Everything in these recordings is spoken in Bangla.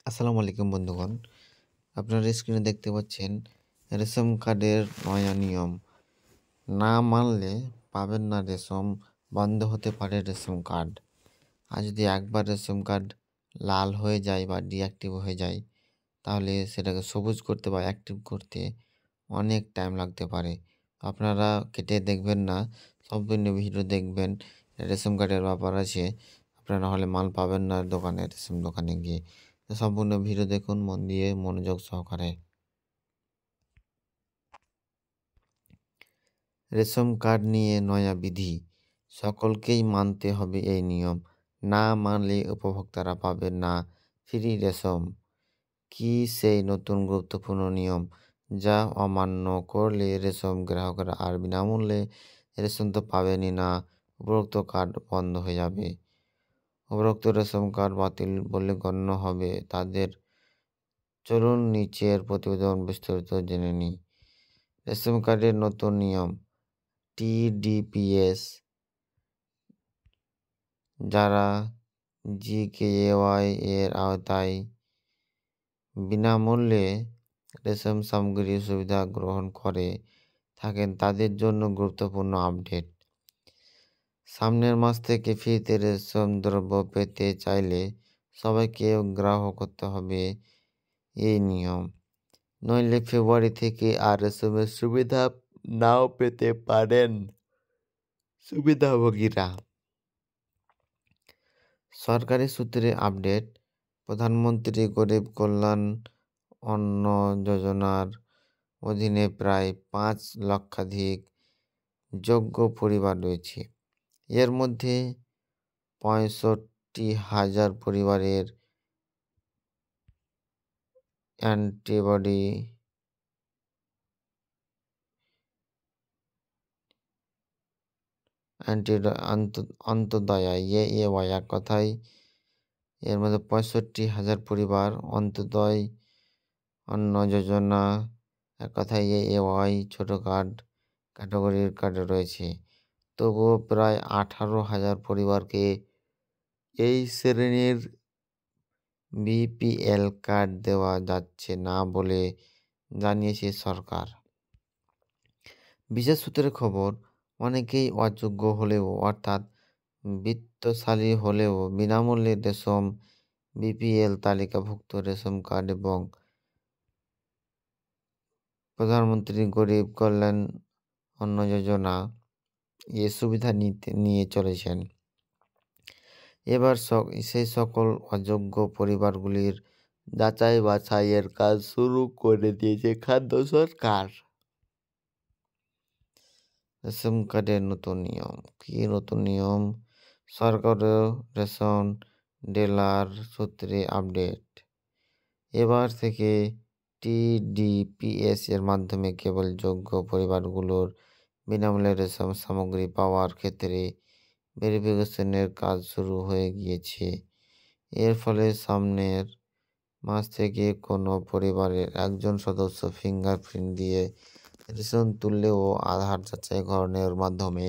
আসসালামু আলাইকুম বন্ধুগণ। আপনারা স্ক্রিনে দেখতে পাচ্ছেন রেশন কার্ডের নয়া নিয়ম। না মানলে পাবেন না রেশন, বন্ধ হতে পারে রেশন কার্ড। আর যদি একবার রেশন কার্ড লাল হয়ে যায় বা ডিঅ্যাক্টিভ হয়ে যায়, তাহলে সেটাকে সবুজ করতে বা অ্যাক্টিভ করতে অনেক টাইম লাগতে পারে। আপনারা কেটে দেখবেন না, সম্পূর্ণ ভিডিও দেখবেন। রেশন কার্ডের ব্যাপার আছে, আপনারা নাহলে মাল পাবেন না দোকানে, রেশন দোকানে গিয়ে। তো সম্পূর্ণ ভিডিও দেখুন মন দিয়ে, মনোযোগ সহকারে। রেশন কার্ড নিয়ে নয়া বিধি, সকলকেই মানতে হবে এই নিয়ম। না মানলে উপভোক্তারা পাবেন না ফ্রি রেশন। কি সেই নতুন গুরুত্বপূর্ণ নিয়ম, যা অমান্য করলে রেশন গ্রাহকরা আর বিনামূল্যে রেশন তো পাবেনই না, উপরোক্ত কার্ড বন্ধ হয়ে যাবে। উপরোক্ত রেশন কার্ড বাতিল বলে গণ্য হবে তাদের। চলুন নিচের প্রতিবেদন বিস্তারিত জেনে নিই। রেশন কার্ডের নতুন নিয়ম। টিডিপিএস যারা জিকেওয়াই এর আওতায় বিনামূল্যে রেশন সামগ্রীর সুবিধা গ্রহণ করে থাকেন, তাদের জন্য গুরুত্বপূর্ণ আপডেট। সামনের মাস থেকে ফ্রিতে রেশন দ্রব্য পেতে চাইলে সবাইকে গ্রাহক করতে হবে এই নিয়ম। নইলে ফেব্রুয়ারি থেকে আর রেশনের সুবিধা নাও পেতে পারেন সুবিধাভোগীরা। সরকারি সূত্রে আপডেট। প্রধানমন্ত্রী গরিব কল্যাণ অন্ন যোজনার অধীনে প্রায় 5 লক্ষাধিক যোগ্য পরিবার রয়েছে। এর মধ্যে 65,000 পরিবারের অ্যান্টিবডি অন্তোদয় এওয়াই, এক কথায় এর মধ্যে 65,000 পরিবার অন্তোদয় অন্ন যোজনা, এক কথায় এওয়াই ছোট কার্ড ক্যাটাগরির কার্ডে রয়েছে। তবুও প্রায় 18,000 পরিবারকে এই শ্রেণীর বিপিএল কার্ড দেওয়া যাচ্ছে না বলে জানিয়েছে সরকার। বিশেষ সূত্রের খবর, অনেকেই অযোগ্য হলেও অর্থাৎ বিত্তশালী হলেও বিনামূল্যে রেশন, বিপিএল তালিকাভুক্ত রেশন কার্ড এবং প্রধানমন্ত্রী গরিব কল্যাণ অন্ন যোজনা এ সুবিধা নিয়ে চলেছেন। এবার সেই সকল অযোগ্য পরিবারগুলির যাচাই বাছাইয়ের কাজ শুরু করে দিয়েছে খাদ্য সরকার। রেশন কার্ডের নতুন নিয়ম। কি নতুন নিয়ম? সরকারি রেশন ডিলার সূত্রে আপডেট। এবার থেকে টিডিপিএস এর মাধ্যমে কেবল যোগ্য পরিবারগুলোর বিনামূল্যে রেশন সামগ্রী পাওয়ার ক্ষেত্রে ভেরিফিকেশনের কাজ শুরু হয়ে গিয়েছে। এর ফলে সামনের মাস থেকে কোনো পরিবারের একজন সদস্য ফিঙ্গারপ্রিন্ট দিয়ে রেশন তুললে ও আধার যাচাইকরণের মাধ্যমে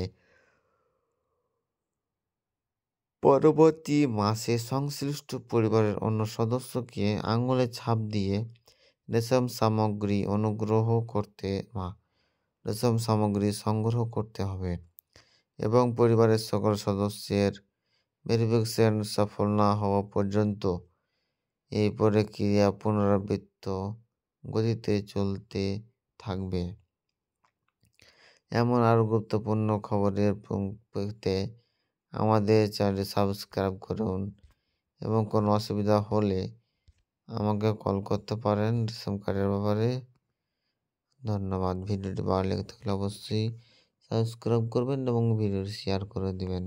পরবর্তী মাসে সংশ্লিষ্ট পরিবারের অন্য সদস্যকে আঙুলের ছাপ দিয়ে রেশন সামগ্রী সংগ্রহ করতে হবে এবং পরিবারের সকল সদস্যের ভেরিফিকেশন সফল না হওয়া পর্যন্ত এই প্রক্রিয়া পুনরাবৃত্ত গতিতে চলতে থাকবে। এমন আরও গুরুত্বপূর্ণ খবরের পেতে আমাদের চ্যানেলটি সাবস্ক্রাইব করুন এবং কোনো অসুবিধা হলে আমাকে কল করতে পারেন রেশন কার্ডের ব্যাপারে। ধন্যবাদ। ভিডিওটি ভালো লেগে থাকলে অবশ্যই সাবস্ক্রাইব করবেন এবং ভিডিওটি শেয়ার করে দিবেন।